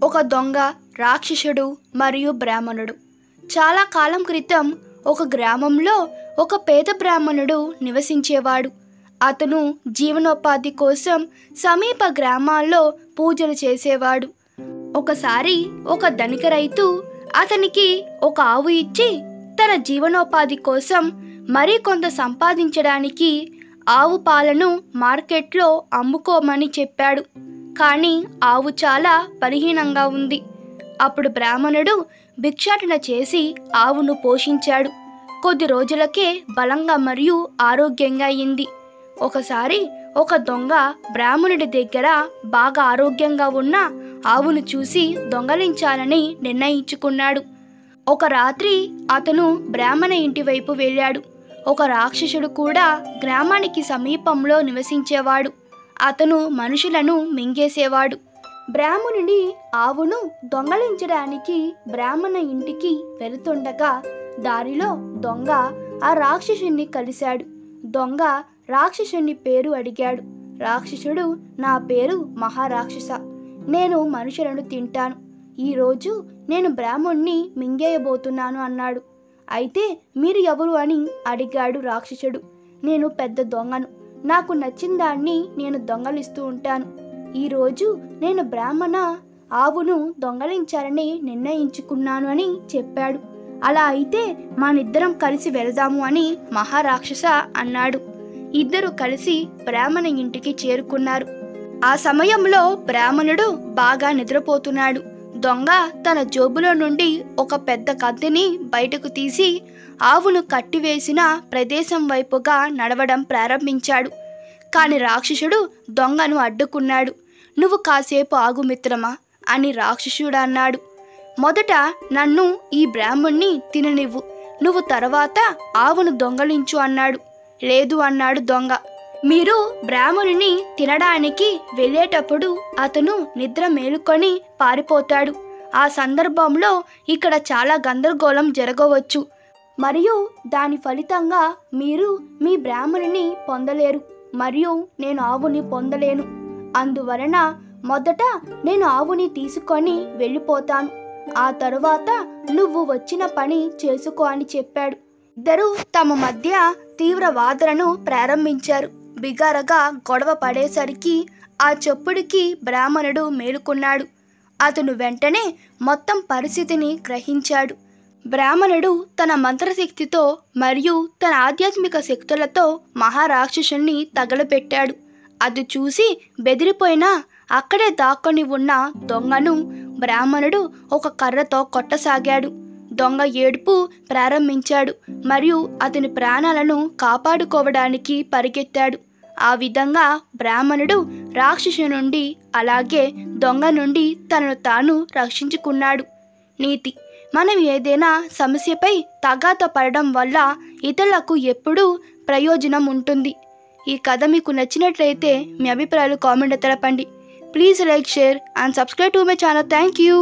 ఒక దొంగ, రాక్షసుడు మరియు బ్రాహ్మణుడు. చాలా కాలం క్రితం ఒక గ్రామంలో ఒక పేద బ్రాహ్మణుడు నివసించేవాడు. అతను జీవనోపాధి కోసం సమీప గ్రామాల్లో పూజలు చేసేవాడు. ఒకసారి ఒక ధనిక రైతు అతనికి ఒక ఆవు ఇచ్చి తన జీవనోపాధి కోసం మరికొంత సంపాదించడానికి ఆవు పాలను మార్కెట్లో అమ్ముకోమని చెప్పాడు. కానీ ఆవు చాలా బలహీనంగా ఉంది. అప్పుడు బ్రాహ్మణుడు భిక్షాటన చేసి ఆవును పోషించాడు. కొద్ది రోజులకే బలంగా మరియు ఆరోగ్యంగా అయింది. ఒకసారి ఒక దొంగ బ్రాహ్మణుడి దగ్గర బాగా ఆరోగ్యంగా ఉన్న ఆవును చూసి దొంగలించాలని నిర్ణయించుకున్నాడు. ఒక రాత్రి అతను బ్రాహ్మణ ఇంటి వైపు వెళ్ళాడు. ఒక రాక్షసుడు కూడా గ్రామానికి సమీపంలో నివసించేవాడు. అతను మనుషులను మింగేసేవాడు. బ్రాహ్మణుడి ఆవును దొంగలించడానికి బ్రాహ్మణ ఇంటికి వెళుతుండగా దారిలో దొంగ ఆ రాక్షసుని కలిశాడు. దొంగ రాక్షసుని పేరు అడిగాడు. రాక్షసుడు, నా పేరు మహారాక్షస, నేను మనుషులను తింటాను. ఈరోజు నేను బ్రాహ్మణ్ణి మింగేయబోతున్నాను అన్నాడు. అయితే మీరు ఎవరు అని అడిగాడు రాక్షసుడు. నేను పెద్ద దొంగను, నాకు నచ్చిన దాన్ని నేను దొంగలిస్తూ ఉంటాను. ఈరోజు నేను బ్రాహ్మణ ఆవును దొంగలించాలని నిర్ణయించుకున్నాను అని చెప్పాడు. అలా అయితే మనిద్దరం కలిసి వెళదాము అని మహారాక్షస అన్నాడు. ఇద్దరు కలిసి బ్రాహ్మణ ఇంటికి చేరుకున్నారు. ఆ సమయంలో బ్రాహ్మణుడు బాగా నిద్రపోతున్నాడు. దొంగ తన జోబులో నుండి ఒక పెద్ద కత్తిని బయటకు తీసి ఆవును కట్టివేసిన ప్రదేశం వైపుగా నడవడం ప్రారంభించాడు. కాని రాక్షసుడు దొంగను అడ్డుకున్నాడు. నువ్వు కాసేపు ఆగు మిత్రమా అని రాక్షసుడు అన్నాడు. మొదట నన్ను ఈ బ్రాహ్మణ్ణి తిననివ్వు, నువ్వు తర్వాత ఆవును దొంగలించు అన్నాడు. లేదు అన్నాడు దొంగ. మీరు బ్రాహ్మణుని తినడానికి వెళ్ళేటప్పుడు అతను నిద్ర మేలుకొని పారిపోతాడు. ఆ సందర్భంలో ఇక్కడ చాలా గందరగోళం జరగవచ్చు మరియు దాని ఫలితంగా మీరు మీ బ్రాహ్మణుని పొందలేరు మరియు నేను ఆవుని పొందలేను. అందువలన మొదట నేను ఆవుని తీసుకొని వెళ్ళిపోతాను, ఆ తరువాత నువ్వు వచ్చిన పని చేసుకో అని చెప్పాడు. ఇద్దరూ తమ మధ్య తీవ్ర వాదనను ప్రారంభించారు. బిగారగా గొడవ పడేసరికి ఆ చప్పుడికి బ్రాహ్మణుడు మేలుకున్నాడు. అతను వెంటనే మొత్తం పరిస్థితిని గ్రహించాడు. బ్రాహ్మణుడు తన మంత్రశక్తితో మరియు తన ఆధ్యాత్మిక శక్తులతో మహారాక్షసుని తగలపెట్టాడు. అది చూసి బెదిరిపోయిన అక్కడే దాక్కొని ఉన్న దొంగను బ్రాహ్మణుడు ఒక కర్రతో కొట్టసాగాడు. దొంగ ఏడుపు ప్రారంభించాడు మరియు అతని ప్రాణాలను కాపాడుకోవడానికి పరిగెత్తాడు. ఆ విధంగా బ్రాహ్మణుడు రాక్షసు నుండి అలాగే దొంగ నుండి తనను తాను రక్షించుకున్నాడు. నీతి: మనం ఏదైనా సమస్యపై తగాద పడడం వల్ల ఇతరులకు ఎప్పుడూ ప్రయోజనం ఉంటుంది. ఈ కథ మీకు నచ్చినట్లయితే మీ అభిప్రాయాలు కామెంట్ తెలపండి. Please like, share and subscribe to my channel. Thank you.